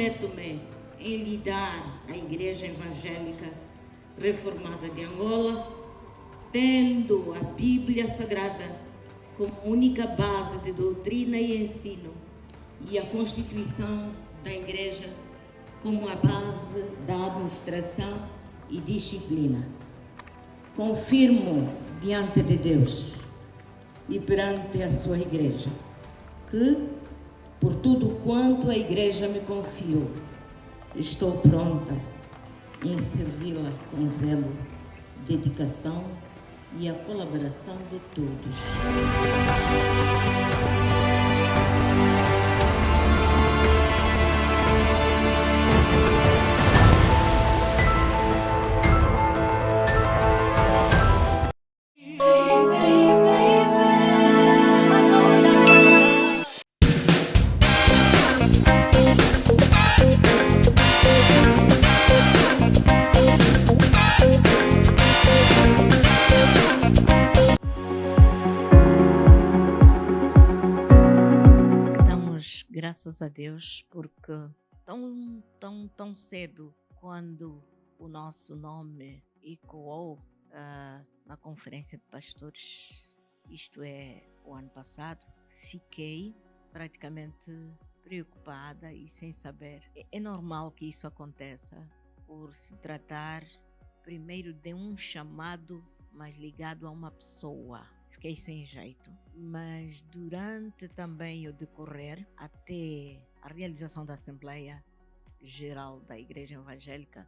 comprometo-me em lidar a Igreja Evangélica Reformada de Angola, tendo a Bíblia Sagrada como única base de doutrina e ensino e a Constituição da Igreja como a base da administração e disciplina. Confirmo diante de Deus e perante a sua Igreja que, por tudo quanto a Igreja me confiou, estou pronta em servi-la com zelo, dedicação e a colaboração de todos. Graças a Deus, porque tão cedo, quando o nosso nome ecoou na conferência de pastores, isto é, o ano passado, fiquei praticamente preocupada e sem saber. É normal que isso aconteça, por se tratar primeiro de um chamado mais ligado a uma pessoa. Fiquei sem jeito, mas durante também o decorrer, até a realização da Assembleia Geral da Igreja Evangélica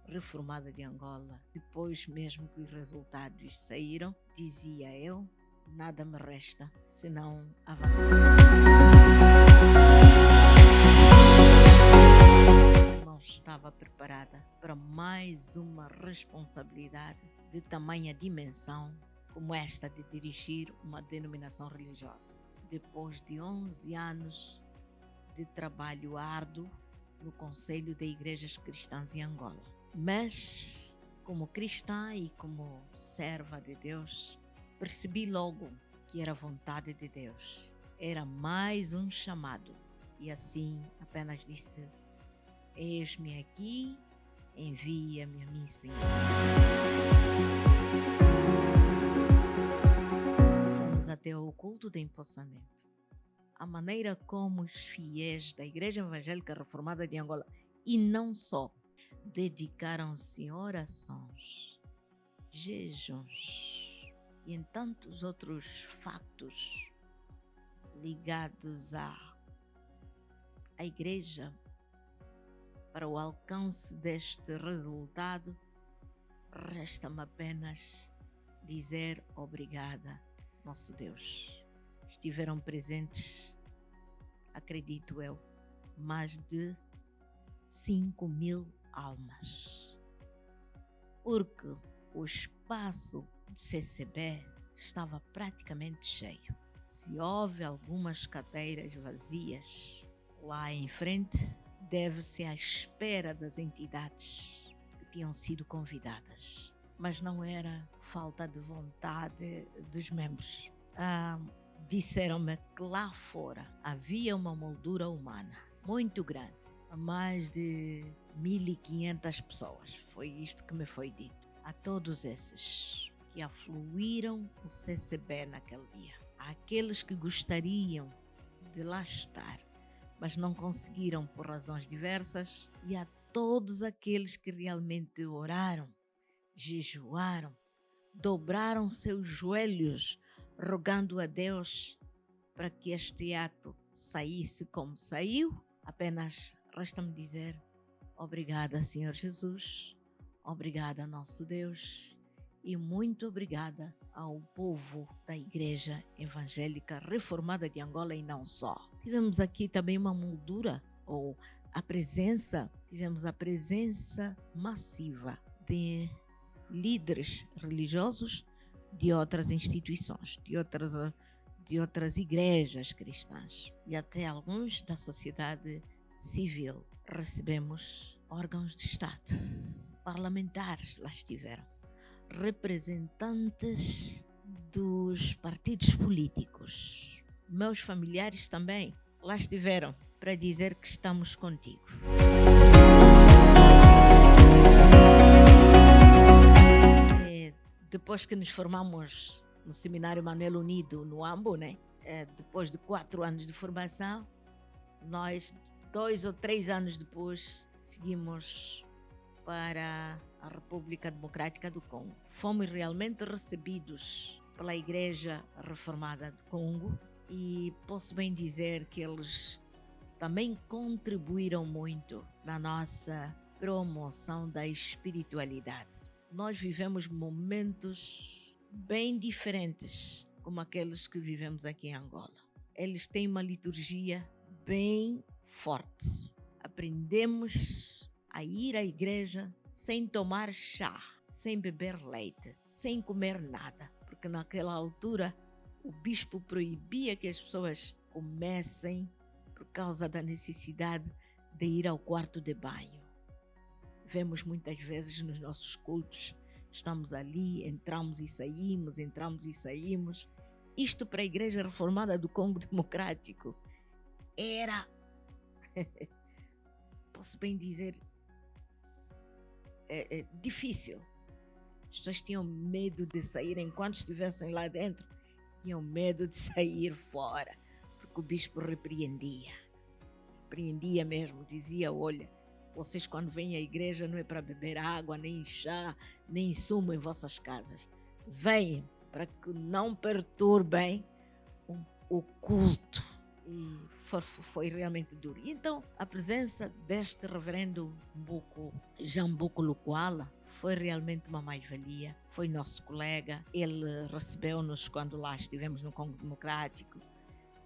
Reformada de Angola, depois mesmo que os resultados saíram, dizia eu, nada me resta senão avançar. Não estava preparada para mais uma responsabilidade de tamanha dimensão como esta de dirigir uma denominação religiosa. Depois de 11 anos de trabalho árduo no Conselho de Igrejas Cristãs em Angola. Mas, como cristã e como serva de Deus, percebi logo que era vontade de Deus. Era mais um chamado. E assim apenas disse: eis-me aqui, envia-me a mim, Senhor. Até o culto de empossamento. A maneira como os fiéis da Igreja Evangélica Reformada de Angola, e não só, dedicaram-se em orações, jejuns e em tantos outros factos ligados à Igreja para o alcance deste resultado, resta-me apenas dizer obrigada, nosso Deus. Estiveram presentes, acredito eu, mais de 5.000 almas. Porque o espaço de CCB estava praticamente cheio. Se houve algumas cadeiras vazias lá em frente, deve-se à espera das entidades que tinham sido convidadas. Mas não era falta de vontade dos membros. Disseram-me que lá fora havia uma moldura humana muito grande, a mais de 1.500 pessoas. Foi isto que me foi dito. A todos esses que afluíram o CCB naquele dia, àqueles que gostariam de lá estar, mas não conseguiram por razões diversas, e a todos aqueles que realmente oraram, jejuaram, dobraram seus joelhos, rogando a Deus para que este ato saísse como saiu. Apenas resta-me dizer obrigada, Senhor Jesus, obrigada, nosso Deus, e muito obrigada ao povo da Igreja Evangélica Reformada de Angola e não só. Tivemos aqui também uma moldura, ou tivemos a presença massiva de líderes religiosos de outras instituições, de outras igrejas cristãs e até alguns da sociedade civil. Recebemos órgãos de Estado, parlamentares lá estiveram, representantes dos partidos políticos, meus familiares também lá estiveram para dizer que estamos contigo. Depois que nos formamos no Seminário Manuel Unido, no Ambo, né? Depois de 4 anos de formação, nós, 2 ou 3 anos depois, seguimos para a República Democrática do Congo. Fomos realmente recebidos pela Igreja Reformada do Congo e posso bem dizer que eles também contribuíram muito na nossa promoção da espiritualidade. Nós vivemos momentos bem diferentes como aqueles que vivemos aqui em Angola. Eles têm uma liturgia bem forte. Aprendemos a ir à igreja sem tomar chá, sem beber leite, sem comer nada, porque naquela altura o bispo proibia que as pessoas comessem por causa da necessidade de ir ao quarto de banho. Vemos muitas vezes nos nossos cultos, estamos ali, entramos e saímos. Isto para a Igreja Reformada do Congo Democrático era, posso bem dizer, difícil. As pessoas tinham medo de sair enquanto estivessem lá dentro, tinham medo de sair fora, porque o bispo repreendia mesmo, dizia: olha, vocês quando vêm à igreja não é para beber água, nem chá, nem sumo em vossas casas. Venham para que não perturbem o culto. E foi realmente duro. E então a presença deste reverendo Jean Mbuku Lukwala foi realmente uma mais-valia. Foi nosso colega, ele recebeu-nos quando lá estivemos no Congo Democrático.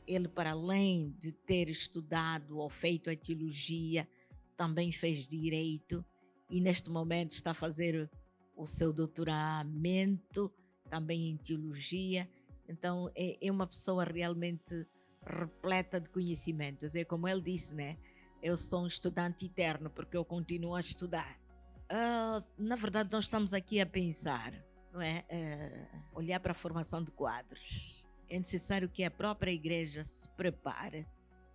Ele, para além de ter estudado ou feito a teologia, também fez direito e neste momento está a fazer o seu doutoramento também em teologia. Então é uma pessoa realmente repleta de conhecimentos. É como ele disse, né? Eu sou um estudante eterno porque eu continuo a estudar. Na verdade, nós estamos aqui a pensar, não é? Olhar para a formação de quadros. É necessário que a própria igreja se prepare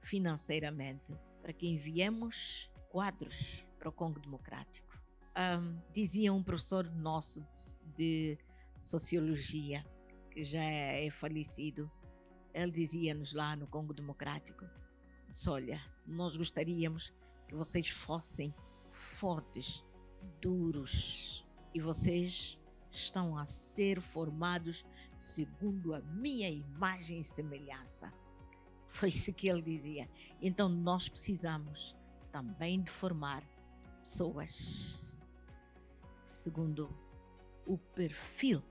financeiramente para que enviemos quadros para o Congo Democrático. Dizia um professor nosso de sociologia, que já é falecido, ele dizia-nos lá no Congo Democrático, disse: olha, nós gostaríamos que vocês fossem fortes, duros, e vocês estão a ser formados segundo a minha imagem e semelhança. Foi isso que ele dizia. Então nós precisamos também de formar pessoas segundo o perfil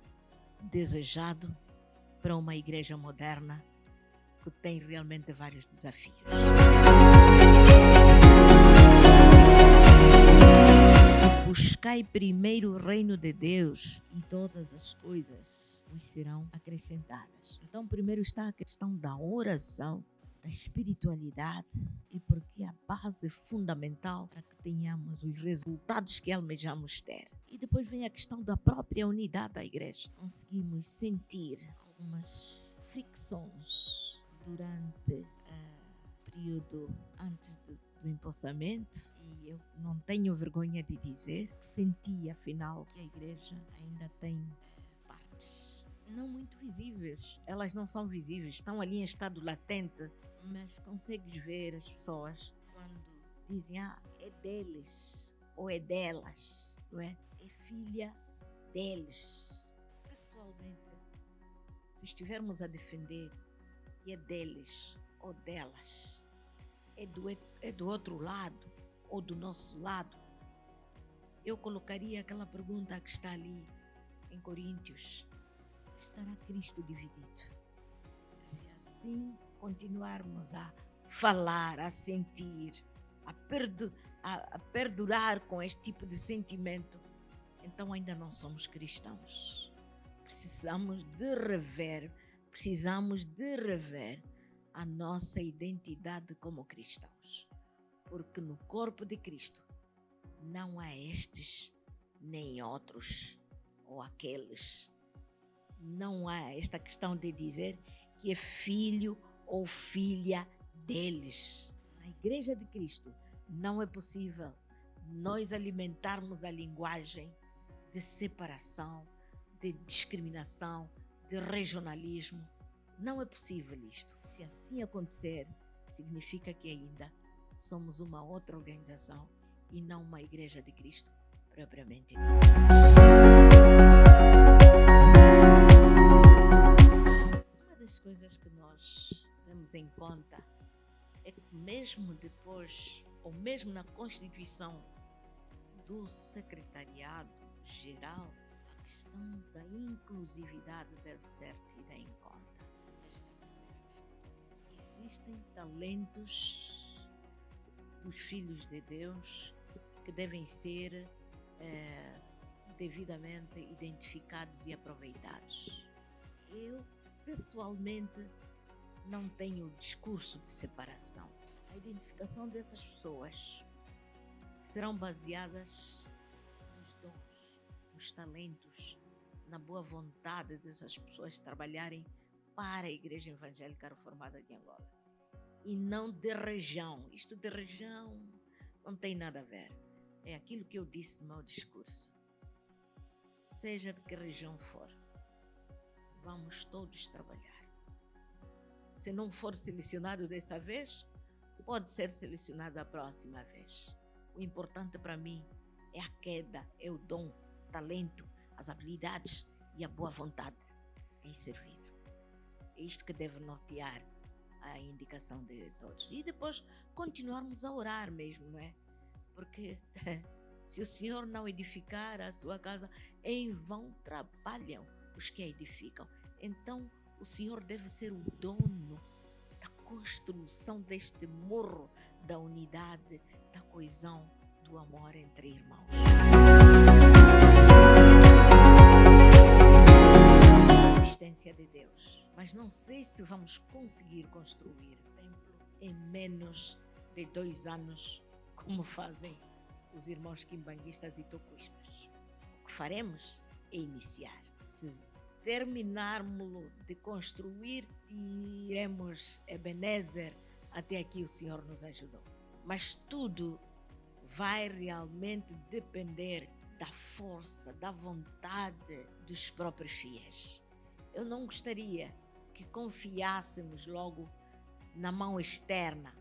desejado para uma igreja moderna que tem realmente vários desafios. Buscai primeiro o reino de Deus e todas as coisas vos serão acrescentadas. Então, primeiro está a questão da oração, da espiritualidade, e porque é a base fundamental para que tenhamos os resultados que almejamos ter. E depois vem a questão da própria unidade da igreja. Conseguimos sentir algumas fricções durante o período antes do empossamento, e eu não tenho vergonha de dizer que senti, afinal, que a igreja ainda tem partes não muito visíveis. Elas não são visíveis, estão ali em estado latente, mas consegues ver as pessoas quando dizem: é deles ou é delas, não é? É filha deles. Pessoalmente, se estivermos a defender que é deles ou delas, é do outro lado ou do nosso lado, eu colocaria aquela pergunta que está ali em Coríntios: estará Cristo dividido? Se assim continuarmos a falar, a sentir, a perdurar com este tipo de sentimento, então ainda não somos cristãos. Precisamos de rever a nossa identidade como cristãos, porque no corpo de Cristo não há estes nem outros ou aqueles. Não há esta questão de dizer que é filho ou filha deles. Na Igreja de Cristo não é possível nós alimentarmos a linguagem de separação, de discriminação, de regionalismo. Não é possível isto. Se assim acontecer, significa que ainda somos uma outra organização e não uma Igreja de Cristo propriamente dita. Uma das coisas que nós temos em conta é que mesmo depois, ou mesmo na constituição do secretariado geral, a questão da inclusividade deve ser tida em conta. Existem talentos dos filhos de Deus que devem ser devidamente identificados e aproveitados. Eu, pessoalmente, não tenho discurso de separação. A identificação dessas pessoas serão baseadas nos dons, nos talentos, na boa vontade dessas pessoas trabalharem para a Igreja Evangélica Reformada de Angola. E não de região. Isto de região não tem nada a ver. É aquilo que eu disse no meu discurso. Seja de que região for, vamos todos trabalhar. Se não for selecionado dessa vez, pode ser selecionado a próxima vez. O importante para mim é a queda, é o dom, o talento, as habilidades e a boa vontade em servir. É isto que deve nortear a indicação de todos. E depois continuarmos a orar mesmo, não é? Porque se o Senhor não edificar a sua casa, em vão trabalham os que a edificam. Então, o Senhor deve ser o dono da construção deste morro, da unidade, da coesão, do amor entre irmãos. A existência de Deus. Mas não sei se vamos conseguir construir o templo em menos de 2 anos, como fazem os irmãos quimbanguistas e toquistas. O que faremos é iniciar. Se terminarmos de construir, iremos Ebenezer, até aqui o Senhor nos ajudou. Mas tudo vai realmente depender da força, da vontade dos próprios fiéis. Eu não gostaria que confiássemos logo na mão externa,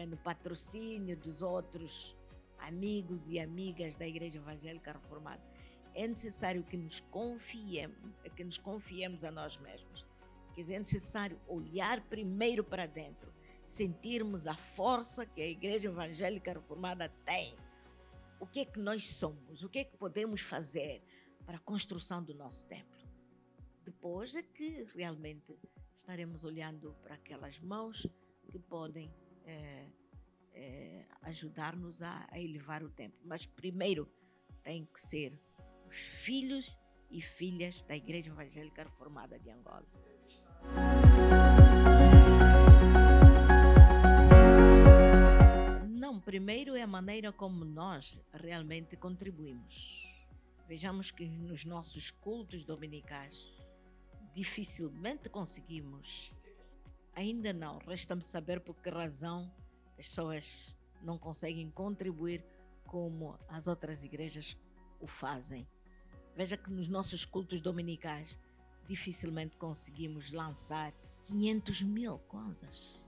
no patrocínio dos outros amigos e amigas da Igreja Evangélica Reformada. É necessário que nos confiemos a nós mesmos. Quer dizer, é necessário olhar primeiro para dentro, sentirmos a força que a Igreja Evangélica Reformada tem. O que é que nós somos? O que é que podemos fazer para a construção do nosso templo? Depois é que realmente estaremos olhando para aquelas mãos que podem ajudar-nos a elevar o templo. Mas primeiro tem que ser os filhos e filhas da Igreja Evangélica Reformada de Angola. Não, primeiro é a maneira como nós realmente contribuímos. Vejamos que nos nossos cultos dominicais dificilmente conseguimos. Ainda não, resta-me saber por que razão as pessoas não conseguem contribuir como as outras igrejas o fazem. Veja que nos nossos cultos dominicais dificilmente conseguimos lançar 500.000 kwanzas.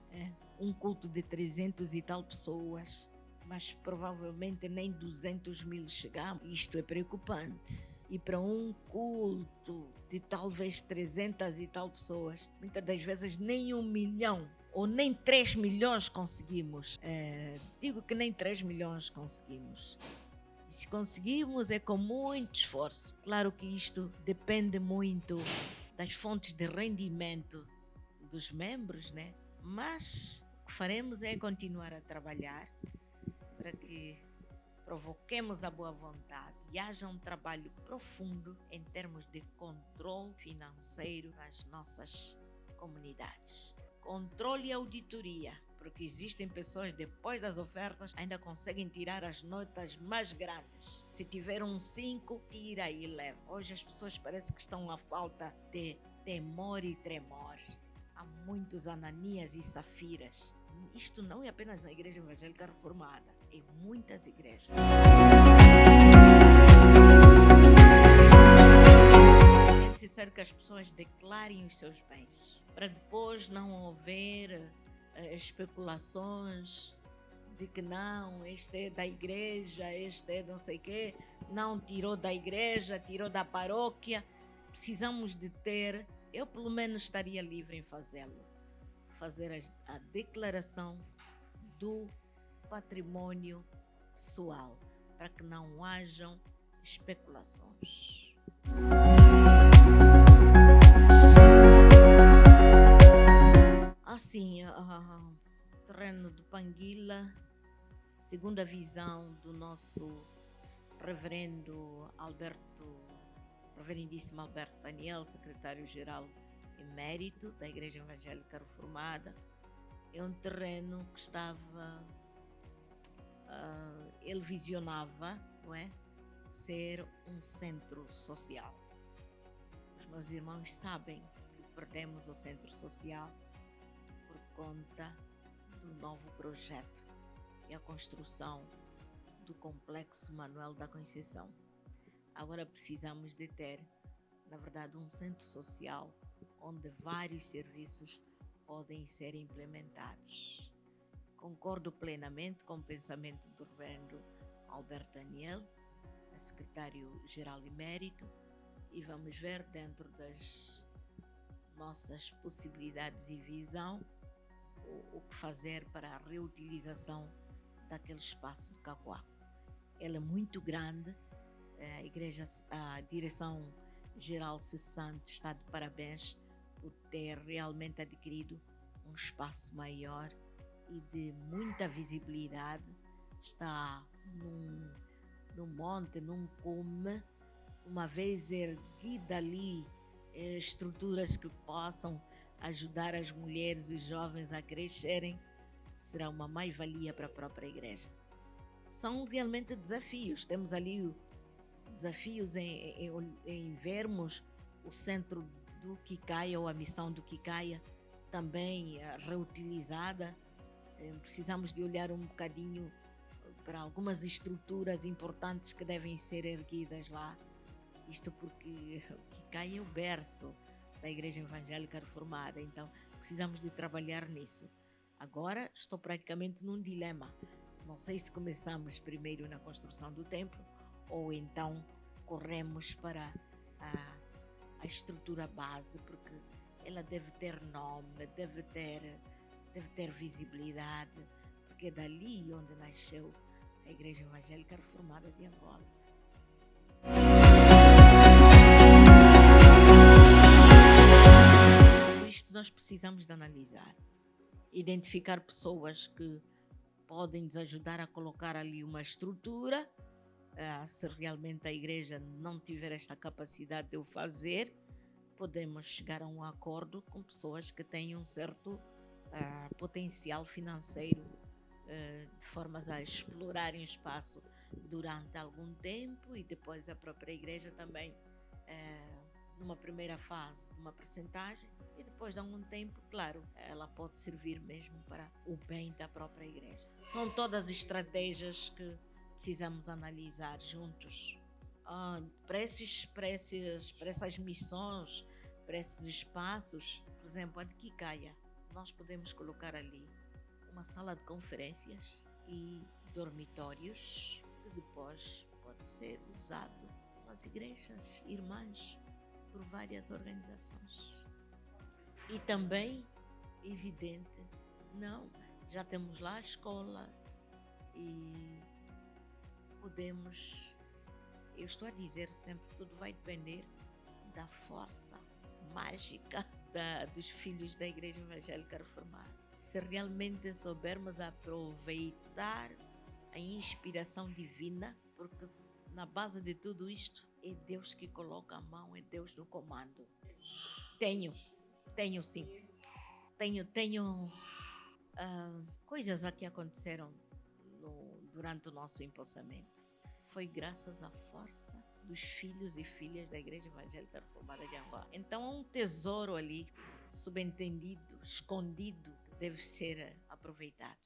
Um culto de 300 e tal pessoas, mas provavelmente nem 200.000 chegamos. Isto é preocupante. E para um culto de talvez 300 e tal pessoas, muitas das vezes nem 1 milhão ou nem 3 milhões conseguimos. Digo que nem 3 milhões conseguimos. E se conseguimos é com muito esforço. Claro que isto depende muito das fontes de rendimento dos membros, né? Mas o que faremos é continuar a trabalhar para que provoquemos a boa vontade e haja um trabalho profundo em termos de controle financeiro das nossas comunidades. Controle e auditoria, porque existem pessoas depois das ofertas ainda conseguem tirar as notas mais grandes. Se tiver um 5, tira e leva. Hoje as pessoas parecem que estão à falta de temor e tremor. Há muitos Ananias e Safiras. isto não é apenas na Igreja Evangélica Reformada, em muitas igrejas. É necessário que as pessoas declarem os seus bens, para depois não haver especulações de que não, este é da igreja, este é não sei o quê, não tirou da igreja, tirou da paróquia. Precisamos de ter, eu pelo menos estaria livre em fazê-lo, fazer a declaração do patrimônio pessoal, para que não hajam especulações. Assim, terreno de Panguila, segundo a visão do nosso reverendíssimo Alberto Daniel, secretário-geral emérito da Igreja Evangélica Reformada, é um terreno que estava, ele visionava, não é, ser um centro social. Os meus irmãos sabem que perdemos o centro social por conta do novo projeto e a construção do Complexo Manuel da Conceição. Agora precisamos de ter, na verdade, um centro social onde vários serviços podem ser implementados. Concordo plenamente com o pensamento do reverendo Alberto Daniel, secretário-geral emérito, e vamos ver dentro das nossas possibilidades e visão o que fazer para a reutilização daquele espaço de Cacoá. Ele é muito grande, a direção-geral cessante está de parabéns por ter realmente adquirido um espaço maior e de muita visibilidade. Está num monte, num cume, uma vez erguida ali, estruturas que possam ajudar as mulheres e os jovens a crescerem, será uma mais-valia para a própria igreja. São realmente desafios. Temos ali desafios em vermos o centro do Quicaia, ou a missão do Quicaia, também reutilizada. Precisamos de olhar um bocadinho para algumas estruturas importantes que devem ser erguidas lá. Isto porque o Quicaia é o berço da Igreja Evangélica Reformada, então precisamos de trabalhar nisso. Agora estou praticamente num dilema. Não sei se começamos primeiro na construção do templo ou então corremos para a estrutura base, porque ela deve ter nome, deve ter visibilidade, porque é dali onde nasceu a Igreja Evangélica Reformada de Angola. Tudo isto nós precisamos de analisar, identificar pessoas que podem nos ajudar a colocar ali uma estrutura. Se realmente a igreja não tiver esta capacidade de o fazer, podemos chegar a um acordo com pessoas que têm um certo potencial financeiro, de formas a explorarem o espaço durante algum tempo, e depois a própria igreja também, numa primeira fase, numa percentagem, e depois de algum tempo, claro, ela pode servir mesmo para o bem da própria igreja. São todas estratégias que precisamos analisar juntos. Para essas missões, para esses espaços, por exemplo, a de Quicaia, nós podemos colocar ali uma sala de conferências e dormitórios, que depois pode ser usado pelas igrejas irmãs, por várias organizações. E também, evidente, já temos lá a escola e podemos, eu estou a dizer sempre que tudo vai depender da força mágica dos filhos da Igreja Evangélica Reformada. Se realmente soubermos aproveitar a inspiração divina, porque na base de tudo isto é Deus que coloca a mão, é Deus no comando. Tenho sim. Tenho coisas que aconteceram durante o nosso empossamento. Foi graças à força dos filhos e filhas da Igreja Evangélica Reformada de Angola. Então há um tesouro ali, subentendido, escondido, que deve ser aproveitado.